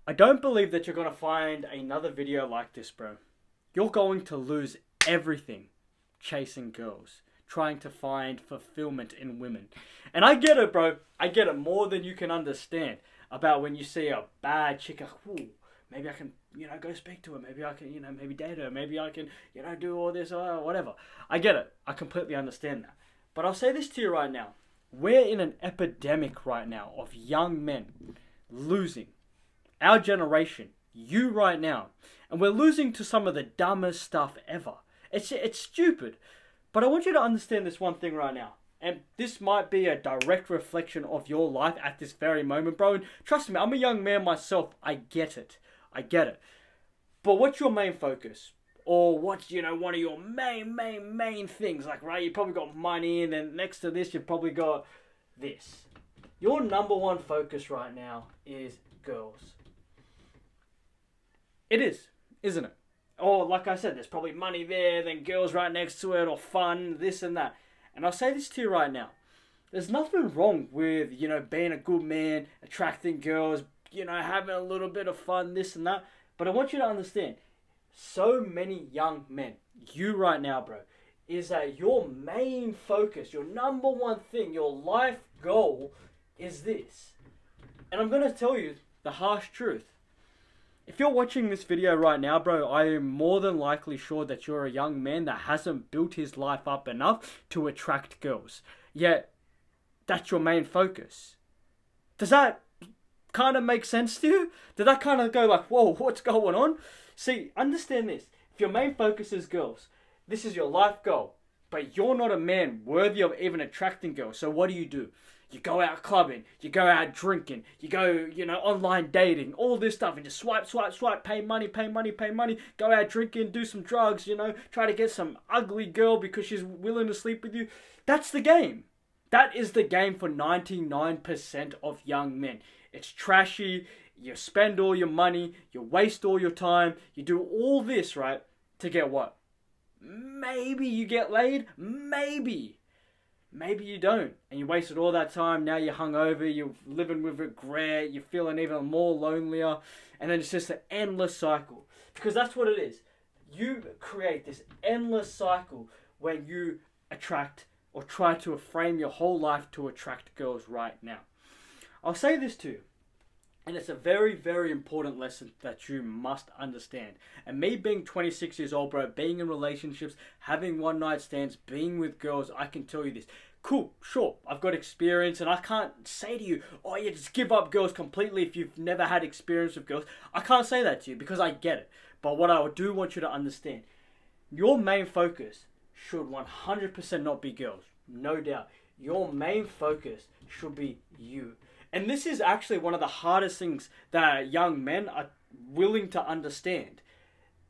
I don't believe that you're going to find another video like this, bro. You're going to lose everything chasing girls, trying to find fulfillment in women. And I get it, bro. I get it more than you can understand about when you see a bad chick, ooh, maybe I can, go speak to her. Maybe I can, maybe date her. Maybe I can, do all this or whatever. I get it. I completely understand that. But I'll say this to you right now. We're in an epidemic right now of young men losing. Our generation, you right now. And we're losing to some of the dumbest stuff ever. It's stupid. But I want you to understand this one thing right now. And this might be a direct reflection of your life at this very moment, bro. And trust me, I'm a young man myself. I get it. I get it. But what's your main focus? Or what's, one of your main things? Like, right, you probably got money, and then next to this, you've probably got this. Your number one focus right now is girls. It is, isn't it? Or, like I said, there's probably money there, then girls right next to it, or fun, this and that. And I'll say this to you right now. There's nothing wrong with, being a good man, attracting girls, having a little bit of fun, this and that. But I want you to understand, so many young men, you right now, bro, is that your main focus, your number one thing, your life goal is this. And I'm going to tell you the harsh truth. If you're watching this video right now, bro, I am more than likely sure that you're a young man that hasn't built his life up enough to attract girls. Yet, that's your main focus. Does that kind of make sense to you? Did that kind of go like, whoa, what's going on? See, understand this. If your main focus is girls, this is your life goal, but you're not a man worthy of even attracting girls. So what do? You go out clubbing, you go out drinking, you go, online dating, all this stuff, and just swipe, pay money, go out drinking, do some drugs, try to get some ugly girl because she's willing to sleep with you. That's the game. That is the game for 99% of young men. It's trashy. You spend all your money, you waste all your time, you do all this, right, to get what? Maybe you get laid, maybe. Maybe you don't, and you wasted all that time, now you're hungover, you're living with regret, you're feeling even more lonelier, and then it's just an endless cycle. Because that's what it is. You create this endless cycle when you attract or try to frame your whole life to attract girls right now. I'll say this to you. And it's a very, very important lesson that you must understand. And me being 26 years old, bro, being in relationships, having one night stands, being with girls, I can tell you this. Cool, sure, I've got experience, and I can't say to you, oh, you just give up girls completely if you've never had experience with girls. I can't say that to you because I get it. But what I do want you to understand, your main focus should 100% not be girls. No doubt. Your main focus should be you. And this is actually one of the hardest things that young men are willing to understand.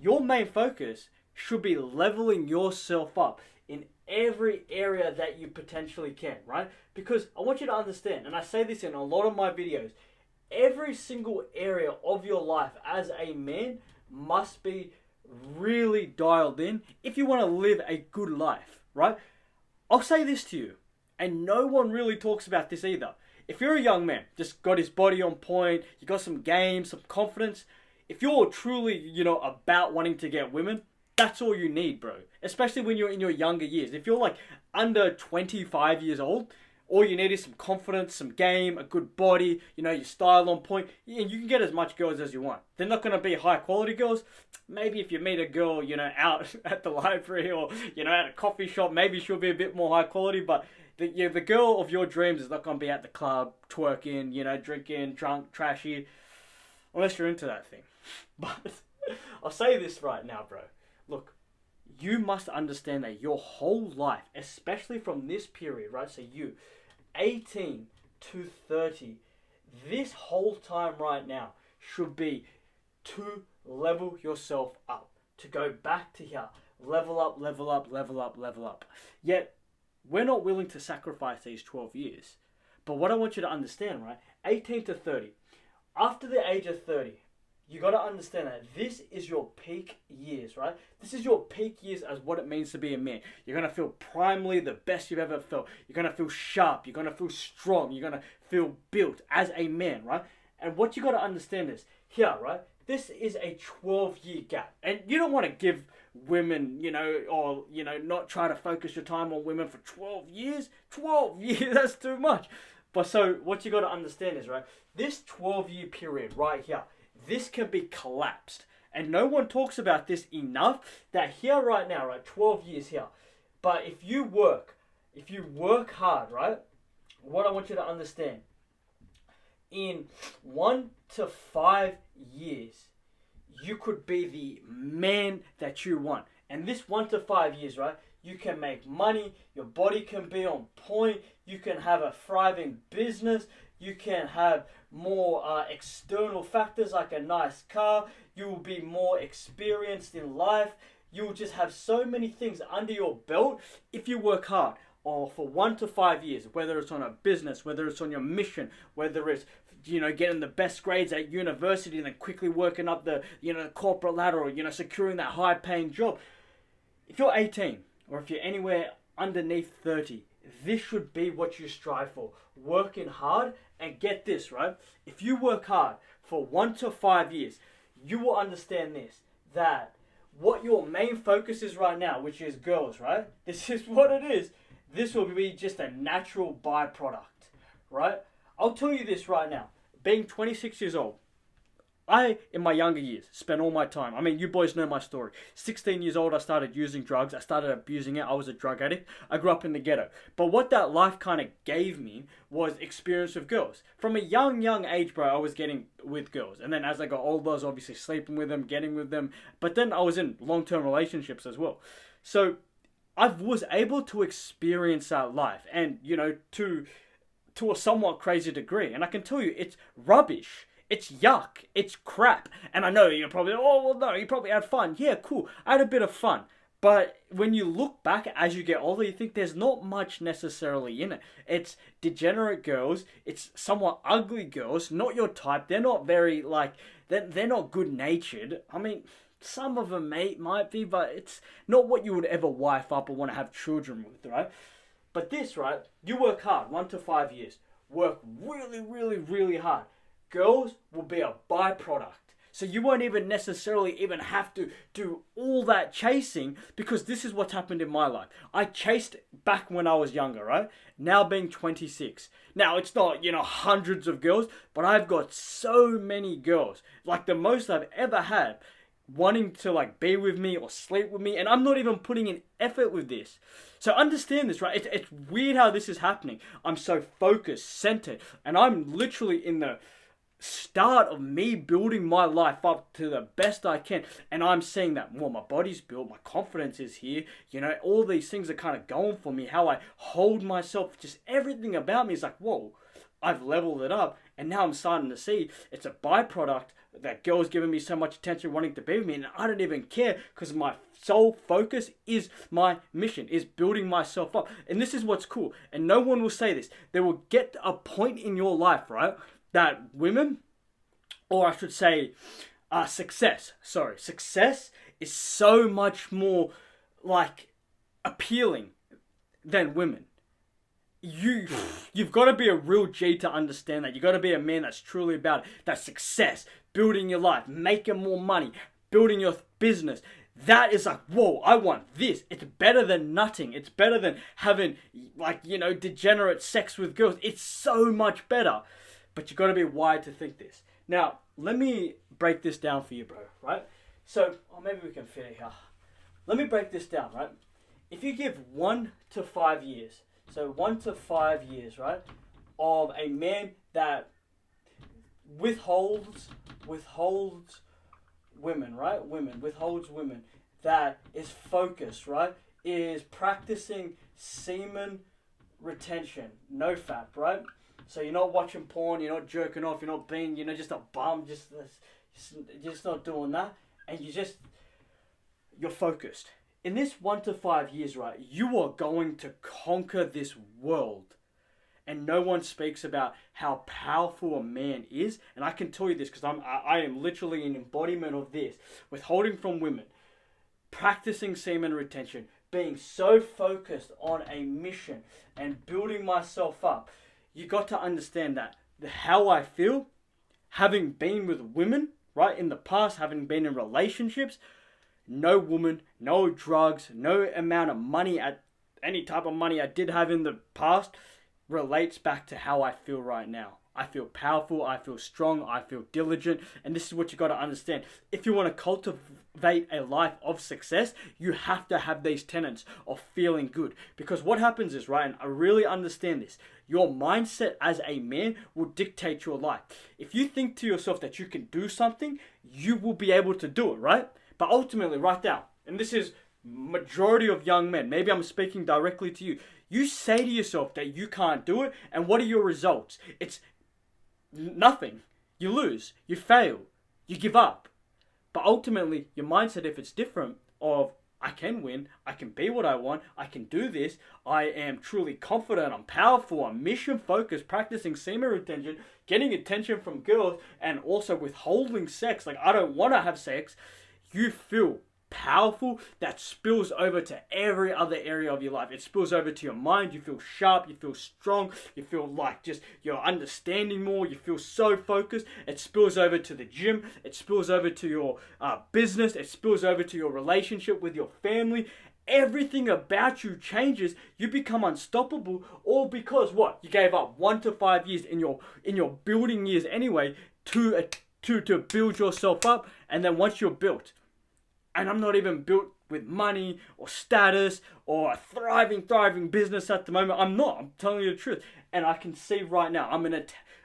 Your main focus should be leveling yourself up in every area that you potentially can, right? Because I want you to understand, and I say this in a lot of my videos, every single area of your life as a man must be really dialed in if you want to live a good life, right? I'll say this to you, and no one really talks about this either. If you're a young man, just got his body on point, you got some game, some confidence, if you're truly, about wanting to get women, that's all you need, bro. Especially when you're in your younger years. If you're like under 25 years old, all you need is some confidence, some game, a good body, your style on point, and you can get as much girls as you want. They're not going to be high quality girls. Maybe if you meet a girl, out at the library or, at a coffee shop, maybe she'll be a bit more high quality, but the girl of your dreams is not going to be at the club, twerking, drinking, drunk, trashy, unless you're into that thing. But I'll say this right now, bro. Look, you must understand that your whole life, especially from this period, right? So you, 18 to 30, this whole time right now should be to level yourself up, to go back to here, level up. Yet, we're not willing to sacrifice these 12 years. But what I want you to understand, right? 18 to 30. After the age of 30, you got to understand that this is your peak years, right? This is your peak years as what it means to be a man. You're going to feel primarily the best you've ever felt. You're going to feel sharp. You're going to feel strong. You're going to feel built as a man, right? And what you got to understand is, here, right? This is a 12-year gap. And you don't want to give women, or, not try to focus your time on women for 12 years. 12 years, that's too much. But so what you got to understand is, right, this 12-year period right here, this can be collapsed. And no one talks about this enough, that here right now, right, 12 years here. But if you work hard, right, what I want you to understand, in 1 to 5 years, you could be the man that you want. And this 1 to 5 years, right, you can make money, your body can be on point, you can have a thriving business, you can have more external factors like a nice car, you will be more experienced in life, you will just have so many things under your belt if you work hard. Or for 1 to 5 years, whether it's on a business, whether it's on your mission, whether it's getting the best grades at university and then quickly working up the the corporate ladder, or securing that high paying job. If you're 18 or if you're anywhere underneath 30, this should be what you strive for. Working hard, and get this, right? If you work hard for 1 to 5 years, you will understand this, that what your main focus is right now, which is girls, right? This is what it is. This will be just a natural byproduct, right? I'll tell you this right now. Being 26 years old, I, in my younger years, spent all my time. I mean, you boys know my story. 16 years old, I started using drugs. I started abusing it. I was a drug addict. I grew up in the ghetto. But what that life kind of gave me was experience with girls. From a young age, bro, I was getting with girls. And then as I got older, I was obviously sleeping with them, getting with them. But then I was in long-term relationships as well. So I was able to experience that life, and to a somewhat crazy degree. And I can tell you, it's rubbish, it's yuck, it's crap. And I know you're probably, oh well, no, you probably had fun. Yeah, cool, I had a bit of fun. But when you look back as you get older, you think there's not much necessarily in it. It's degenerate girls, it's somewhat ugly girls, not your type. They're not very they're not good natured. I mean, some of them might be, but it's not what you would ever wife up or want to have children with, right? But this, right, you work hard, 1 to 5 years. Work really, really, really hard. Girls will be a byproduct. So you won't even necessarily even have to do all that chasing, because this is what's happened in my life. I chased back when I was younger, right? Now being 26. Now it's not, hundreds of girls, but I've got so many girls. Like the most I've ever had, wanting to be with me or sleep with me, and I'm not even putting in effort with this. So understand this, right? It's weird how this is happening. I'm so focused, centered, and I'm literally in the start of me building my life up to the best I can, and I'm seeing that, well, my body's built, my confidence is here, all these things are kind of going for me, how I hold myself, just everything about me is like, whoa, I've leveled it up, and now I'm starting to see it's a byproduct that girls giving me so much attention, wanting to be with me, and I don't even care, because my sole focus is my mission, is building myself up. And this is what's cool, and no one will say this. There will get a point in your life, right, that women, or I should say success is so much more appealing than women. You've got to be a real G to understand that. You've got to be a man that's truly about that success, building your life, making more money, building your business. That is whoa, I want this. It's better than nothing. It's better than having degenerate sex with girls. It's so much better. But you've got to be wired to think this. Now, let me break this down for you, bro, right? So, maybe we can fit it here. Let me break this down, right? If you give 1 to 5 years, so 1 to 5 years, right, of a man that withholds women, right? Withholds women, that is focused, right? Is practicing semen retention, no fap, right? So you're not watching porn, you're not jerking off, you're not being, just a bum, just not doing that, and you're focused. In this 1 to 5 years, right, you are going to conquer this world. And no one speaks about how powerful a man is. And I can tell you this because I am literally an embodiment of this. Withholding from women, practicing semen retention, being so focused on a mission and building myself up. You got to understand that how I feel, having been with women, right, in the past, having been in relationships, no woman, no drugs, no amount of money, at any type of money I did have in the past relates back to how I feel right now. I feel powerful, I feel strong, I feel diligent, and this is what you got to understand. If you want to cultivate a life of success, you have to have these tenets of feeling good. Because what happens is, right, and I really understand this, your mindset as a man will dictate your life. If you think to yourself that you can do something, you will be able to do it, right? But ultimately, right now, and this is majority of young men, maybe I'm speaking directly to you, you say to yourself that you can't do it, and what are your results? It's nothing. You lose. You fail. You give up. But ultimately, your mindset, if it's different, of I can win, I can be what I want, I can do this, I am truly confident, I'm powerful, I'm mission focused, practicing semen retention, getting attention from girls, and also withholding sex, like I don't want to have sex, you feel powerful. That spills over to every other area of your life. It spills over to your mind. You feel sharp, you feel strong, you feel like just you're understanding more, you feel so focused. It spills over to the gym, it spills over to your business, it spills over to your relationship with your family. Everything about you changes. You become unstoppable, all because what? You gave up 1 to 5 years in your building years anyway to build yourself up. And then once you're built, and I'm not even built with money or status or a thriving business at the moment. I'm not. I'm telling you the truth. And I can see right now,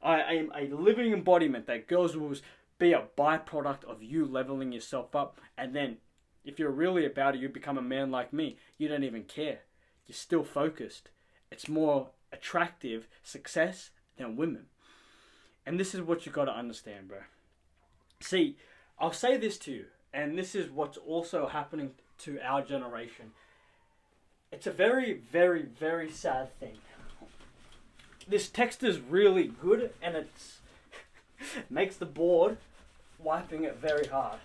I am a living embodiment that girls will be a byproduct of you leveling yourself up. And then if you're really about it, you become a man like me. You don't even care. You're still focused. It's more attractive success than women. And this is what you got to understand, bro. See, I'll say this to you. And this is what's also happening to our generation. It's a very, very, very sad thing. This text is really good, and it's makes the board wiping it very hard.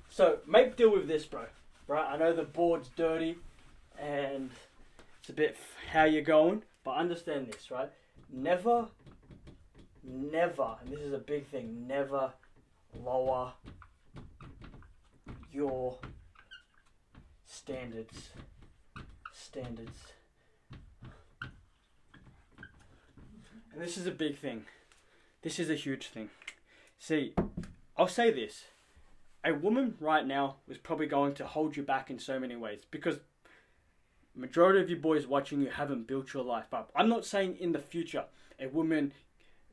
So make deal with this, bro. Right? I know the board's dirty, and it's a bit how you're going, but understand this, right? Never, and this is a big thing, never lower your standards. And this is a big thing. This is a huge thing. See, I'll say this. A woman right now is probably going to hold you back in so many ways because majority of you boys watching you haven't built your life up. I'm not saying in the future a woman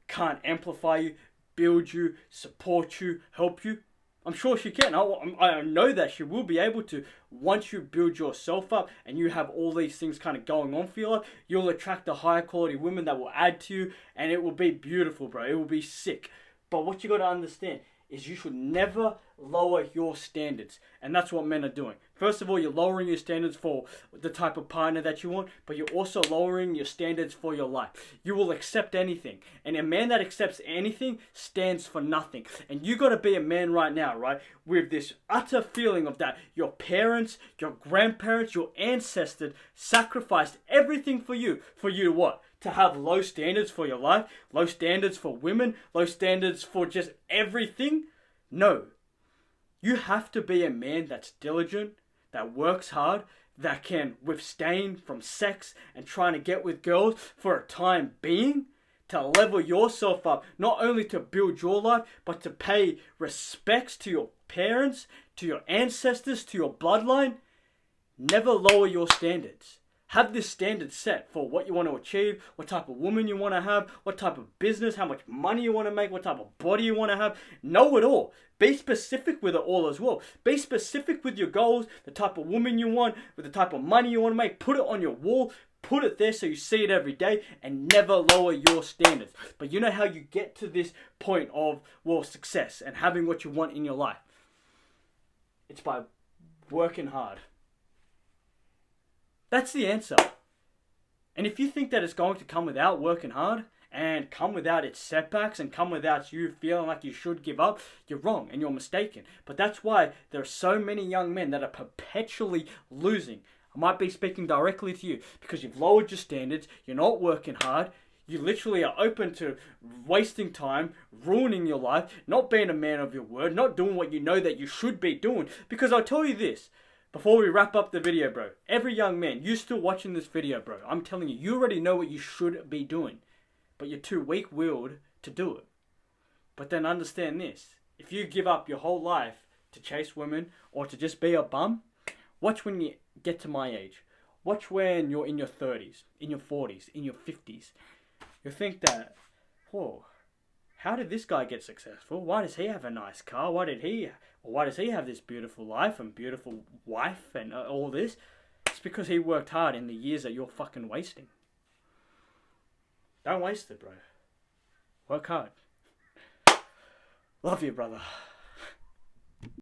can't amplify you, build you, support you, help you. I'm sure she can. I know that she will be able to. Once you build yourself up and you have all these things kind of going on for your life, you'll attract a higher quality women that will add to you, and it will be beautiful, bro. It will be sick. But what you got to understand is you should never lower your standards. And that's what men are doing. First of all, you're lowering your standards for the type of partner that you want, but you're also lowering your standards for your life. You will accept anything. And a man that accepts anything stands for nothing. And you got to be a man right now, right? With this utter feeling of that your parents, your grandparents, your ancestors sacrificed everything for you. For you to what? To have low standards for your life, low standards for women, low standards for just everything? No. You have to be a man that's diligent, that works hard, that can withstand from sex and trying to get with girls for a time being, to level yourself up, not only to build your life, but to pay respects to your parents, to your ancestors, to your bloodline. Never lower your standards. Have this standard set for what you want to achieve, what type of woman you want to have, what type of business, how much money you want to make, what type of body you want to have. Know it all. Be specific with it all as well. Be specific with your goals, the type of woman you want, with the type of money you want to make. Put it on your wall. Put it there so you see it every day, and never lower your standards. But you know how you get to this point of, well, success and having what you want in your life? It's by working hard. That's the answer. And if you think that it's going to come without working hard and come without its setbacks and come without you feeling like you should give up, you're wrong and you're mistaken. But that's why there are so many young men that are perpetually losing. I might be speaking directly to you because you've lowered your standards, you're not working hard, You literally are open to wasting time, ruining your life, not being a man of your word, not doing what you know that you should be doing. Because I'll tell you this, before we wrap up the video, bro. Every young man, you still watching this video, bro. I'm telling you, you already know what you should be doing. But you're too weak-willed to do it. But then understand this. If you give up your whole life to chase women or to just be a bum, watch when you get to my age. Watch when you're in your 30s, in your 40s, in your 50s. You'll think that, whoa, how did this guy get successful? Why does he have a nice car? Why does he have this beautiful life and beautiful wife and all this? It's because he worked hard in the years that you're fucking wasting. Don't waste it, bro. Work hard. Love you, brother.